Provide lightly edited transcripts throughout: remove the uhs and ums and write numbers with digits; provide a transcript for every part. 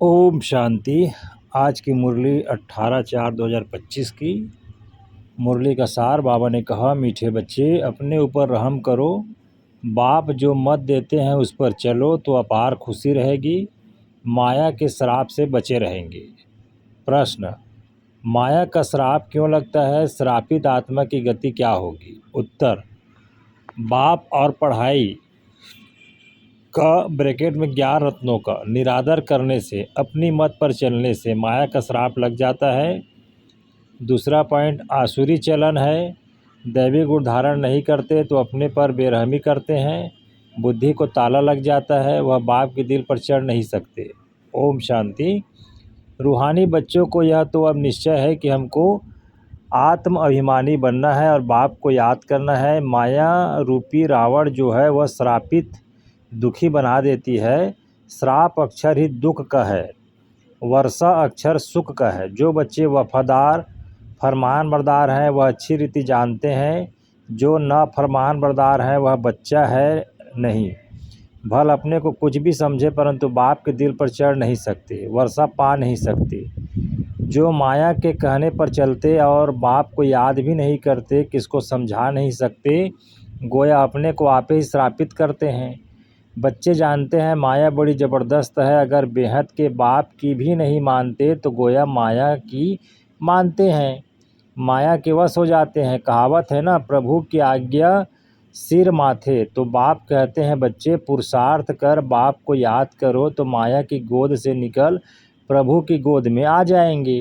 ओम शांति। आज की मुरली 18/4/2025 की मुरली का सार। बाबा ने कहा, मीठे बच्चे अपने ऊपर रहम करो, बाप जो मत देते हैं उस पर चलो तो अपार खुशी रहेगी, माया के श्राप से बचे रहेंगे। प्रश्न, माया का श्राप क्यों लगता है? श्रापित आत्मा की गति क्या होगी? उत्तर, बाप और पढ़ाई का ब्रैकेट में ज्ञान रत्नों का निरादर करने से, अपनी मत पर चलने से माया का श्राप लग जाता है। दूसरा पॉइंट, आसुरी चलन है, दैवी गुण धारण नहीं करते तो अपने पर बेरहमी करते हैं, बुद्धि को ताला लग जाता है, वह बाप के दिल पर चढ़ नहीं सकते। ओम शांति। रूहानी बच्चों को यह तो अब निश्चय है कि हमको आत्म अभिमानी बनना है और बाप को याद करना है। माया रूपी रावण जो है वह श्रापित दुखी बना देती है। श्राप अक्षर ही दुख का है, वर्षा अक्षर सुख का है। जो बच्चे वफादार फरमान बरदार हैं वह अच्छी रीति जानते हैं, जो न फरमान बरदार हैं वह बच्चा है नहीं। भल अपने को कुछ भी समझे परंतु बाप के दिल पर चढ़ नहीं सकते, वर्षा पा नहीं सकते। जो माया के कहने पर चलते और बाप को याद भी नहीं करते, किसको समझा नहीं सकते, गोया अपने को आप ही श्रापित करते हैं। बच्चे जानते हैं माया बड़ी ज़बरदस्त है, अगर बेहद के बाप की भी नहीं मानते तो गोया माया की मानते हैं, माया के वश हो जाते हैं। कहावत है ना, प्रभु की आज्ञा सिर माथे। तो बाप कहते हैं, बच्चे पुरुषार्थ कर बाप को याद करो तो माया की गोद से निकल प्रभु की गोद में आ जाएंगे।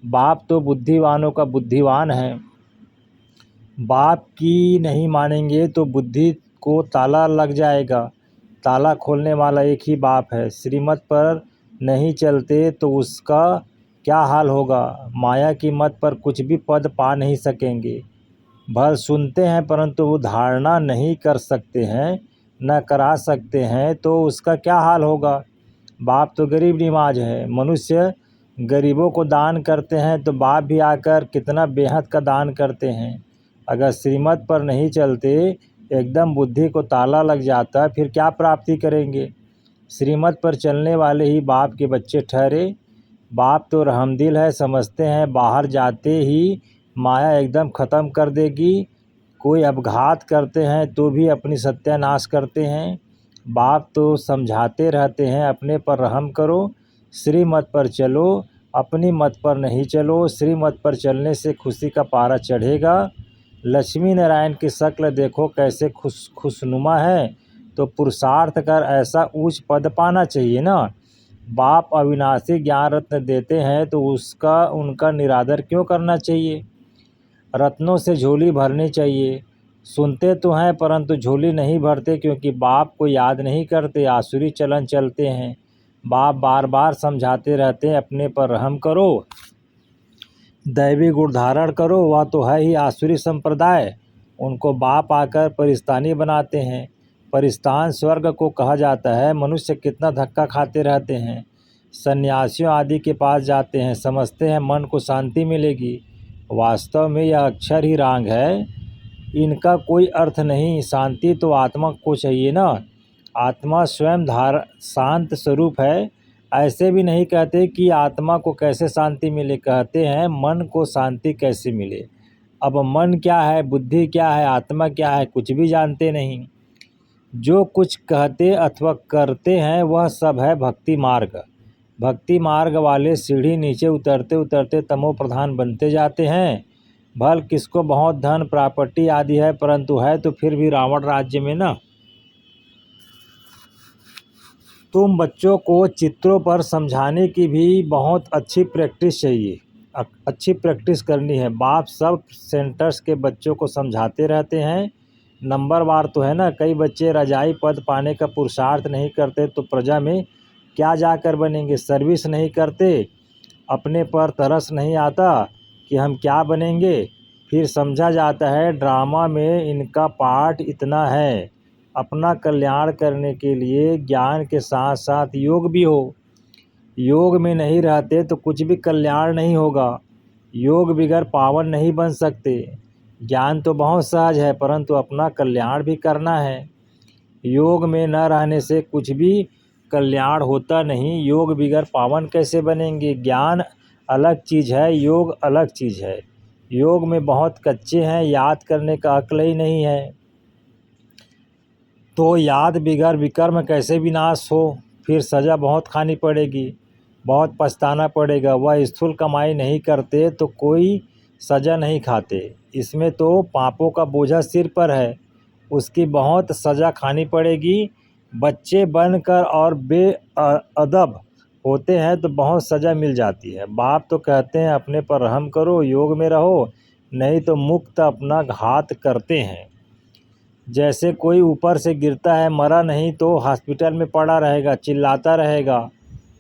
बाप तो बुद्धिवानों का बुद्धिवान है, बाप की नहीं मानेंगे तो बुद्धि को ताला लग जाएगा। ताला खोलने वाला एक ही बाप है। श्रीमत पर नहीं चलते तो उसका क्या हाल होगा? माया की मत पर कुछ भी पद पा नहीं सकेंगे। भल सुनते हैं परंतु वो धारणा नहीं कर सकते हैं, न करा सकते हैं, तो उसका क्या हाल होगा? बाप तो गरीब निवाज है। मनुष्य गरीबों को दान करते हैं तो बाप भी आकर कितना बेहद का दान करते हैं। अगर श्रीमत पर नहीं चलते, एकदम बुद्धि को ताला लग जाता, फिर क्या प्राप्ति करेंगे? श्रीमत पर चलने वाले ही बाप के बच्चे ठहरे। बाप तो रहमदिल है, समझते हैं बाहर जाते ही माया एकदम ख़त्म कर देगी। कोई अपघात करते हैं तो भी अपनी सत्यानाश करते हैं। बाप तो समझाते रहते हैं, अपने पर रहम करो, श्रीमत पर चलो, अपनी मत पर नहीं चलो। श्रीमत पर चलने से खुशी का पारा चढ़ेगा। लक्ष्मी नारायण की शक्ल देखो कैसे खुशनुमा है, तो पुरुषार्थ कर ऐसा ऊंच पद पाना चाहिए ना। बाप अविनाशी ज्ञान रत्न देते हैं तो उसका उनका निरादर क्यों करना चाहिए? रत्नों से झोली भरनी चाहिए। सुनते तो हैं परंतु झोली नहीं भरते, क्योंकि बाप को याद नहीं करते, आसुरी चलन चलते हैं। बाप बार बार समझाते रहते हैं, अपने पर रहम करो, दैवी गुण धारण करो। वह तो है ही आसुरी संप्रदाय, उनको बाप आकर परिस्तानी बनाते हैं। परिस्तान स्वर्ग को कहा जाता है। मनुष्य कितना धक्का खाते रहते हैं, सन्यासियों आदि के पास जाते हैं, समझते हैं मन को शांति मिलेगी। वास्तव में यह अक्षर ही रांग है, इनका कोई अर्थ नहीं। शांति तो आत्मा को चाहिए ना। आत्मा स्वयं शांत स्वरूप है। ऐसे भी नहीं कहते कि आत्मा को कैसे शांति मिले, कहते हैं मन को शांति कैसे मिले। अब मन क्या है, बुद्धि क्या है, आत्मा क्या है, कुछ भी जानते नहीं। जो कुछ कहते अथवा करते हैं वह सब है भक्ति मार्ग। भक्ति मार्ग वाले सीढ़ी नीचे उतरते उतरते तमो प्रधान बनते जाते हैं। भल किसको बहुत धन प्रॉपर्टी आदि है, परंतु है तो फिर भी रावण राज्य में ना। तुम बच्चों को चित्रों पर समझाने की भी बहुत अच्छी प्रैक्टिस चाहिए, अच्छी प्रैक्टिस करनी है। बाप सब सेंटर्स के बच्चों को समझाते रहते हैं। नंबरवार तो है ना। कई बच्चे रजाई पद पाने का पुरुषार्थ नहीं करते तो प्रजा में क्या जाकर बनेंगे? सर्विस नहीं करते, अपने पर तरस नहीं आता कि हम क्या बनेंगे। फिर समझा जाता है ड्रामा में इनका पार्ट इतना है। अपना कल्याण करने के लिए ज्ञान के साथ साथ योग भी हो। योग में नहीं रहते तो कुछ भी कल्याण नहीं होगा। योग बिगर पावन नहीं बन सकते। ज्ञान तो बहुत सहज है परंतु अपना कल्याण भी करना है। योग में न रहने से कुछ भी कल्याण होता नहीं, योग बिगर पावन कैसे बनेंगे। ज्ञान अलग चीज़ है, योग अलग चीज़ है। योग में बहुत कच्चे हैं, याद करने का अक्ल ही नहीं है, तो याद बिगर विकर्म कैसे विनाश हो। फिर सज़ा बहुत खानी पड़ेगी, बहुत पछताना पड़ेगा। वह स्थूल कमाई नहीं करते तो कोई सज़ा नहीं खाते, इसमें तो पापों का बोझा सिर पर है, उसकी बहुत सज़ा खानी पड़ेगी। बच्चे बनकर और बेअदब होते हैं तो बहुत सज़ा मिल जाती है। बाप तो कहते हैं अपने पर रहम करो, योग में रहो, नहीं तो मुक्त अपना घात करते हैं। जैसे कोई ऊपर से गिरता है, मरा नहीं तो हॉस्पिटल में पड़ा रहेगा, चिल्लाता रहेगा,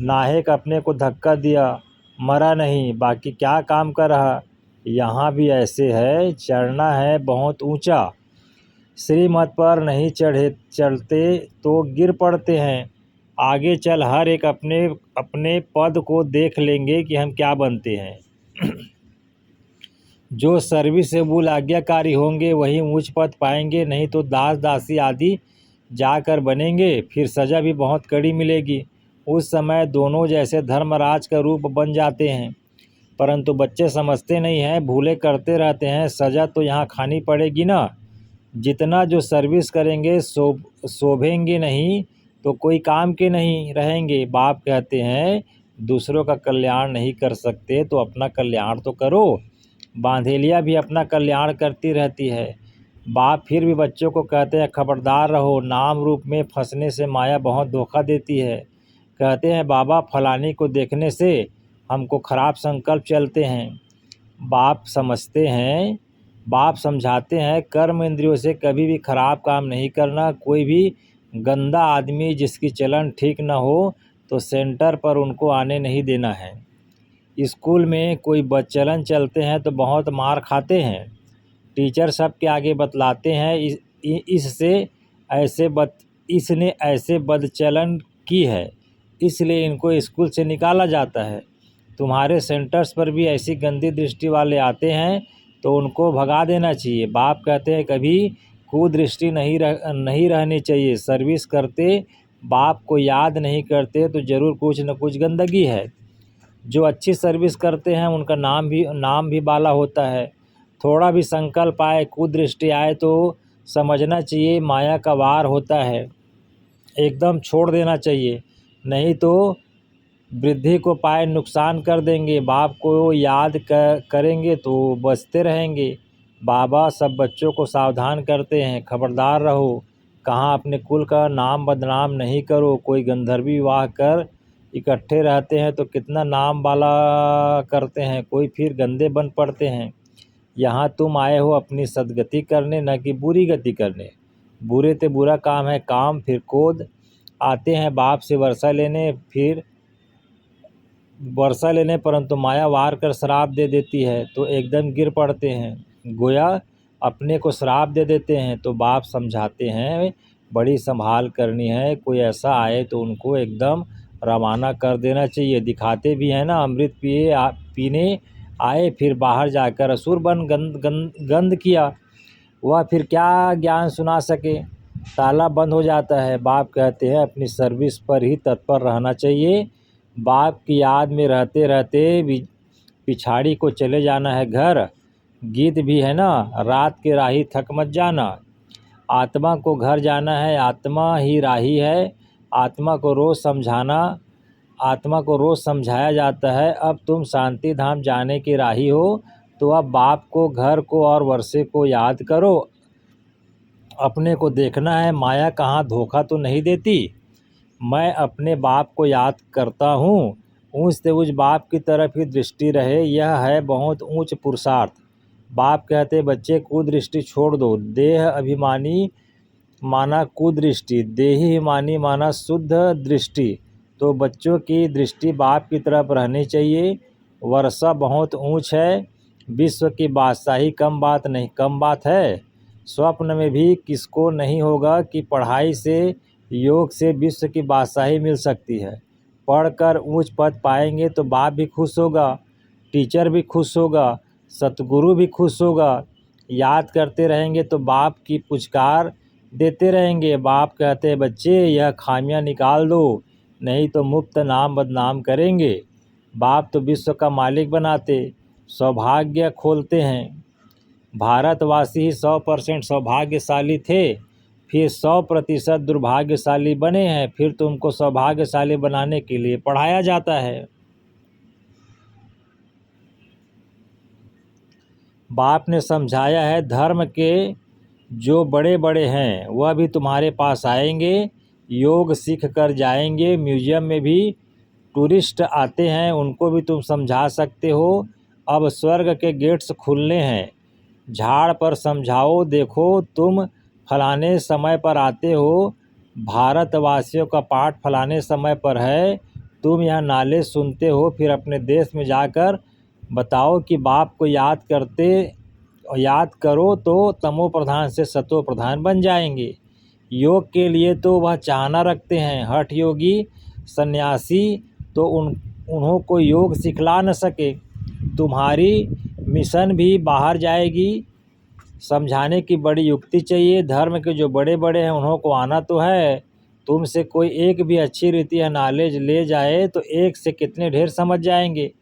नाहक अपने को धक्का दिया, मरा नहीं, बाकी क्या काम कर रहा। यहाँ भी ऐसे है, चढ़ना है बहुत ऊंचा, श्रीमत पर नहीं चढ़ते तो गिर पड़ते हैं। आगे चल हर एक अपने अपने पद को देख लेंगे कि हम क्या बनते हैं। जो सर्विस से मूल आज्ञाकारी होंगे वही ऊंच पद पाएंगे, नहीं तो दास दासी आदि जाकर बनेंगे। फिर सज़ा भी बहुत कड़ी मिलेगी। उस समय दोनों जैसे धर्मराज का रूप बन जाते हैं, परंतु बच्चे समझते नहीं हैं, भूले करते रहते हैं। सज़ा तो यहाँ खानी पड़ेगी ना। जितना जो सर्विस करेंगे शोभेंगे नहीं तो कोई काम के नहीं रहेंगे। बाप कहते हैं दूसरों का कल्याण नहीं कर सकते तो अपना कल्याण तो करो। बांधेलिया भी अपना कल्याण करती रहती है। बाप फिर भी बच्चों को कहते हैं खबरदार रहो, नाम रूप में फंसने से माया बहुत धोखा देती है। कहते हैं बाबा फलानी को देखने से हमको खराब संकल्प चलते हैं। बाप समझते हैं, बाप समझाते हैं कर्म इंद्रियों से कभी भी खराब काम नहीं करना। कोई भी गंदा आदमी जिसकी चलन ठीक न हो तो सेंटर पर उनको आने नहीं देना है। स्कूल में कोई बदचलन चलते हैं तो बहुत मार खाते हैं। टीचर सबके आगे बतलाते हैं इसने ऐसे बदचलन की है, इसलिए इनको स्कूल से निकाला जाता है। तुम्हारे सेंटर्स पर भी ऐसी गंदी दृष्टि वाले आते हैं तो उनको भगा देना चाहिए। बाप कहते हैं कभी कुदृष्टि नहीं रहनी चाहिए। सर्विस करते बाप को याद नहीं करते तो ज़रूर कुछ न कुछ गंदगी है। जो अच्छी सर्विस करते हैं उनका नाम भी बाला होता है। थोड़ा भी संकल्प आए, कुदृष्टि आए तो समझना चाहिए माया का वार होता है, एकदम छोड़ देना चाहिए, नहीं तो वृद्धि को पाए नुकसान कर देंगे। बाप को याद करेंगे तो बचते रहेंगे। बाबा सब बच्चों को सावधान करते हैं, खबरदार रहो, कहाँ अपने कुल का नाम बदनाम नहीं करो। कोई गंधर्वी विवाह कर इकट्ठे रहते हैं तो कितना नाम वाला करते हैं, कोई फिर गंदे बन पड़ते हैं। यहाँ तुम आए हो अपनी सदगति करने, न कि बुरी गति करने। बुरे ते बुरा काम है काम, फिर क्रोध आते हैं बाप से वर्षा लेने, परंतु माया वार कर श्राप दे देती है तो एकदम गिर पड़ते हैं। गोया अपने को श्राप दे देते हैं तो बाप समझाते हैं बड़ी संभाल करनी है। कोई ऐसा आए तो उनको एकदम रवाना कर देना चाहिए। दिखाते भी हैं ना, अमृत पीने आए फिर बाहर जाकर असुर बन गंध किया, वह फिर क्या ज्ञान सुना सके, ताला बंद हो जाता है। बाप कहते हैं अपनी सर्विस पर ही तत्पर रहना चाहिए। बाप की याद में रहते रहते पिछाड़ी को चले जाना है घर। गीत भी है ना, रात के राही थक मत जाना। आत्मा को घर जाना है, आत्मा ही राही है। आत्मा को रोज़ समझाया जाता है। अब तुम शांति धाम जाने के राही हो तो अब बाप को, घर को और वर्षे को याद करो। अपने को देखना है माया कहाँ धोखा तो नहीं देती। मैं अपने बाप को याद करता हूँ, ऊंच से ऊंच बाप की तरफ ही दृष्टि रहे, यह है बहुत ऊंच पुरुषार्थ। बाप कहते बच्चे कुदृष्टि छोड़ दो। देह अभिमानी माना कुदृष्टि, देही अभिमानी माना शुद्ध दृष्टि। तो बच्चों की दृष्टि बाप की तरफ रहनी चाहिए। वर्षा बहुत ऊंच है, विश्व की बादशाही कम बात है। स्वप्न में भी किसको नहीं होगा कि पढ़ाई से, योग से विश्व की बादशाही मिल सकती है। पढ़कर ऊंच पद पाएंगे तो बाप भी खुश होगा, टीचर भी खुश होगा, सतगुरु भी खुश होगा। याद करते रहेंगे तो बाप की पुचकार देते रहेंगे। बाप कहते हैं बच्चे यह खामियां निकाल दो, नहीं तो मुफ्त नाम बदनाम करेंगे। बाप तो विश्व का मालिक बनाते, सौभाग्य खोलते हैं। भारतवासी ही 100% सौभाग्यशाली थे, फिर 100% दुर्भाग्यशाली बने हैं, फिर तुमको सौभाग्यशाली बनाने के लिए पढ़ाया जाता है। बाप ने समझाया है, धर्म के जो बड़े बड़े हैं वह भी तुम्हारे पास आएंगे, योग सीख कर जाएंगे। म्यूजियम में भी टूरिस्ट आते हैं, उनको भी तुम समझा सकते हो। अब स्वर्ग के गेट्स खुलने हैं, झाड़ पर समझाओ। देखो तुम फलाने समय पर आते हो, भारतवासियों का पाठ फलाने समय पर है, तुम यह नाले सुनते हो, फिर अपने देश में जाकर बताओ कि बाप को याद करो तो तमो प्रधान से सतो प्रधान बन जाएंगे। योग के लिए तो वह चाहना रखते हैं, हठ योगी सन्यासी तो उन्हों को योग सिखला न सके। तुम्हारी मिशन भी बाहर जाएगी। समझाने की बड़ी युक्ति चाहिए। धर्म के जो बड़े बड़े हैं उन्हों को आना तो है, तुमसे कोई एक भी अच्छी रीति या नॉलेज ले जाए तो एक से कितने ढेर समझ जाएंगे।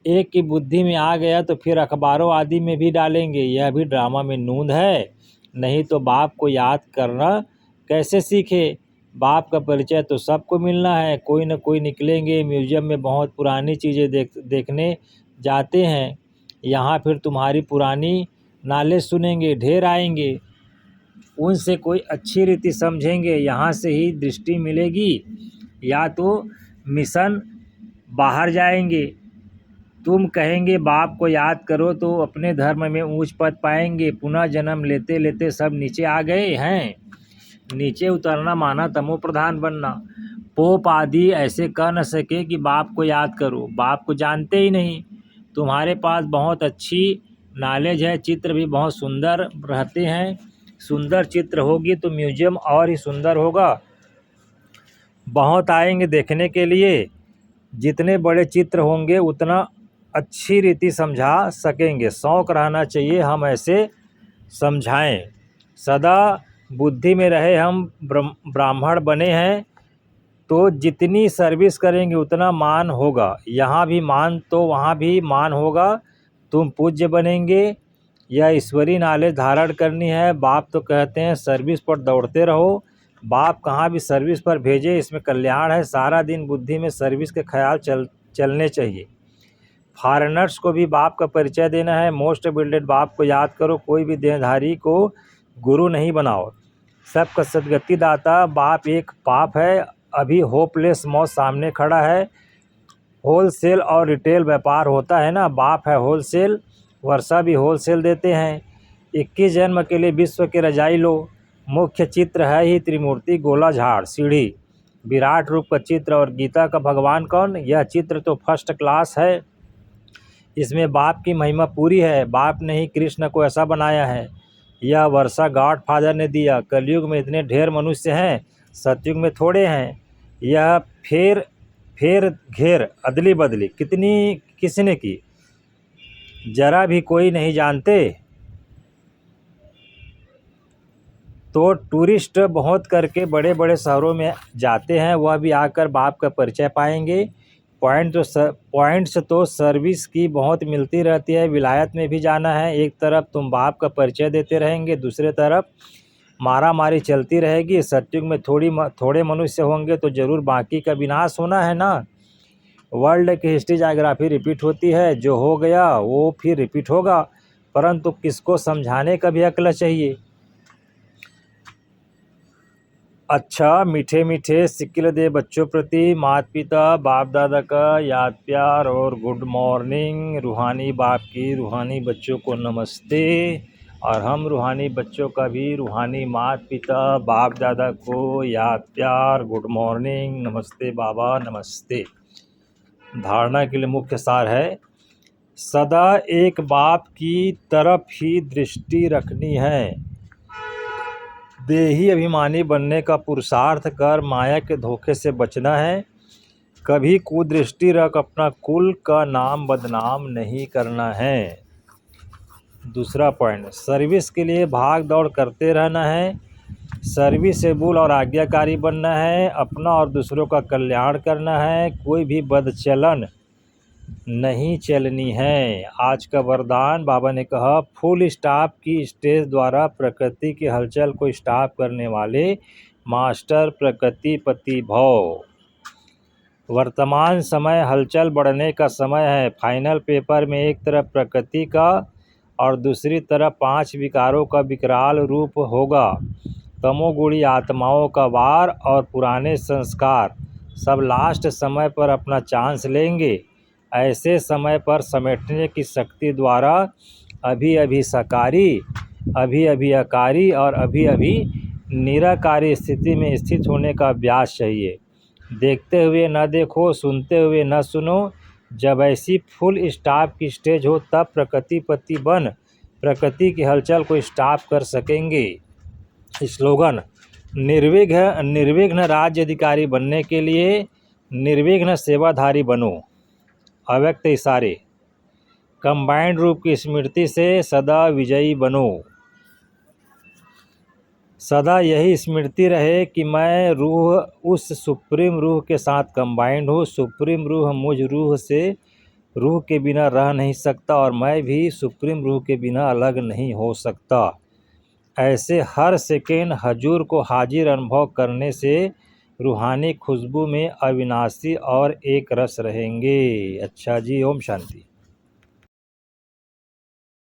एक की बुद्धि में आ गया तो फिर अखबारों आदि में भी डालेंगे। यह भी ड्रामा में नूंद है। नहीं तो बाप को याद करना कैसे सीखे। बाप का परिचय तो सबको मिलना है, कोई न कोई निकलेंगे। म्यूजियम में बहुत पुरानी चीज़ें देखने जाते हैं, यहाँ फिर तुम्हारी पुरानी नॉलेज सुनेंगे, ढेर आएंगे, उनसे कोई अच्छी रीति समझेंगे, यहाँ से ही दृष्टि मिलेगी। या तो मिशन बाहर जाएंगे। तुम कहेंगे बाप को याद करो तो अपने धर्म में ऊंच पद पाएंगे। पुनः जन्म लेते लेते सब नीचे आ गए हैं। नीचे उतरना माना तमो प्रधान बनना। पोप आदि ऐसे कह न सके कि बाप को याद करो, बाप को जानते ही नहीं। तुम्हारे पास बहुत अच्छी नॉलेज है, चित्र भी बहुत सुंदर रहते हैं। सुंदर चित्र होगी तो म्यूजियम और ही सुंदर होगा, बहुत आएंगे देखने के लिए। जितने बड़े चित्र होंगे उतना अच्छी रीति समझा सकेंगे। शौक़ रहना चाहिए हम ऐसे समझाएं। सदा बुद्धि में रहे हम ब्राह्मण बने हैं तो जितनी सर्विस करेंगे उतना मान होगा। यहाँ भी मान तो वहाँ भी मान होगा। तुम पूज्य बनेंगे। यह ईश्वरीय नॉलेज धारण करनी है। बाप तो कहते हैं सर्विस पर दौड़ते रहो। बाप कहाँ भी सर्विस पर भेजे, इसमें कल्याण है। सारा दिन बुद्धि में सर्विस के ख्याल चलने चाहिए। फॉरेनर्स को भी बाप का परिचय देना है। मोस्ट बिल्डेड बाप को याद करो। कोई भी देहधारी को गुरु नहीं बनाओ। सबका सदगति दाता बाप एक पाप है। अभी होपलेस मौत सामने खड़ा है। होलसेल और रिटेल व्यापार होता है ना, बाप है होलसेल, वर्षा भी होलसेल देते हैं। 21 जन्म के लिए विश्व के रजाई लो। मुख्य चित्र है ही त्रिमूर्ति, गोला झाड़, सीढ़ी, विराट रूप का चित्र। और गीता का भगवान कौन? यह चित्र तो फर्स्ट क्लास है। इसमें बाप की महिमा पूरी है। बाप ने ही कृष्ण को ऐसा बनाया है। यह वर्षा गॉड फादर ने दिया। कलयुग में इतने ढेर मनुष्य हैं, सतयुग में थोड़े हैं। यह फेर घेर अदली बदली किसने की, जरा भी कोई नहीं जानते। तो टूरिस्ट बहुत करके बड़े शहरों में जाते हैं, वह भी आकर बाप का परिचय पाएंगे। पॉइंट्स तो सर्विस की बहुत मिलती रहती है। विलायत में भी जाना है, एक तरफ तुम बाप का परिचय देते रहेंगे, दूसरे तरफ मारा मारी चलती रहेगी। सतयुग में थोड़े मनुष्य होंगे तो जरूर बाकी का विनाश होना है ना। वर्ल्ड की हिस्ट्री जायोग्राफी रिपीट होती है, जो हो गया वो फिर रिपीट होगा, परंतु किसको समझाने का भी अक्ल चाहिए। अच्छा, मीठे मीठे सिक्किल दे बच्चों प्रति माता पिता बाप दादा का याद प्यार और गुड मॉर्निंग। रूहानी बाप की रूहानी बच्चों को नमस्ते। और हम रूहानी बच्चों का भी रूहानी माता पिता बाप दादा को याद प्यार, गुड मॉर्निंग, नमस्ते बाबा, नमस्ते। धारणा के लिए मुख्य सार है, सदा एक बाप की तरफ ही दृष्टि रखनी है। देही अभिमानी बनने का पुरुषार्थ कर माया के धोखे से बचना है। कभी कुदृष्टि रख अपना कुल का नाम बदनाम नहीं करना है। दूसरा पॉइंट, सर्विस के लिए भाग दौड़ करते रहना है। सर्विसेबल और आज्ञाकारी बनना है, अपना और दूसरों का कल्याण करना है, कोई भी बदचलन नहीं चलनी है। आज का वरदान बाबा ने कहा, फुल स्टॉप की स्टेज द्वारा प्रकृति की हलचल को स्टॉप करने वाले मास्टर प्रकृतिपति भव। वर्तमान समय हलचल बढ़ने का समय है। फाइनल पेपर में एक तरफ प्रकृति का और दूसरी तरफ 5 विकारों का विकराल रूप होगा। तमोगुणी आत्माओं का वार और पुराने संस्कार सब लास्ट समय पर अपना चांस लेंगे। ऐसे समय पर समेटने की शक्ति द्वारा अभी अभी सकारी, अभी अभी अकारी और अभी अभी निराकारी स्थिति में स्थित होने का अभ्यास चाहिए। देखते हुए न देखो, सुनते हुए न सुनो। जब ऐसी फुल स्टॉप की स्टेज हो तब प्रकृतिपति बन प्रकृति की हलचल को स्टॉप कर सकेंगे। स्लोगन, निर्विघ्न राज्य अधिकारी बनने के लिए निर्विघ्न सेवाधारी बनो। अव्यक्त इशारे, कंबाइंड रूप की स्मृति से सदा विजयी बनो। सदा यही स्मृति रहे कि मैं रूह उस सुप्रीम रूह के साथ कंबाइंड हूँ। सुप्रीम रूह मुझ रूह से रूह के बिना रह नहीं सकता और मैं भी सुप्रीम रूह के बिना अलग नहीं हो सकता। ऐसे हर सेकेंड हजूर को हाजिर अनुभव करने से रूहानी खुशबू में अविनाशी और एक रस रहेंगे। अच्छा जी, ओम शांति।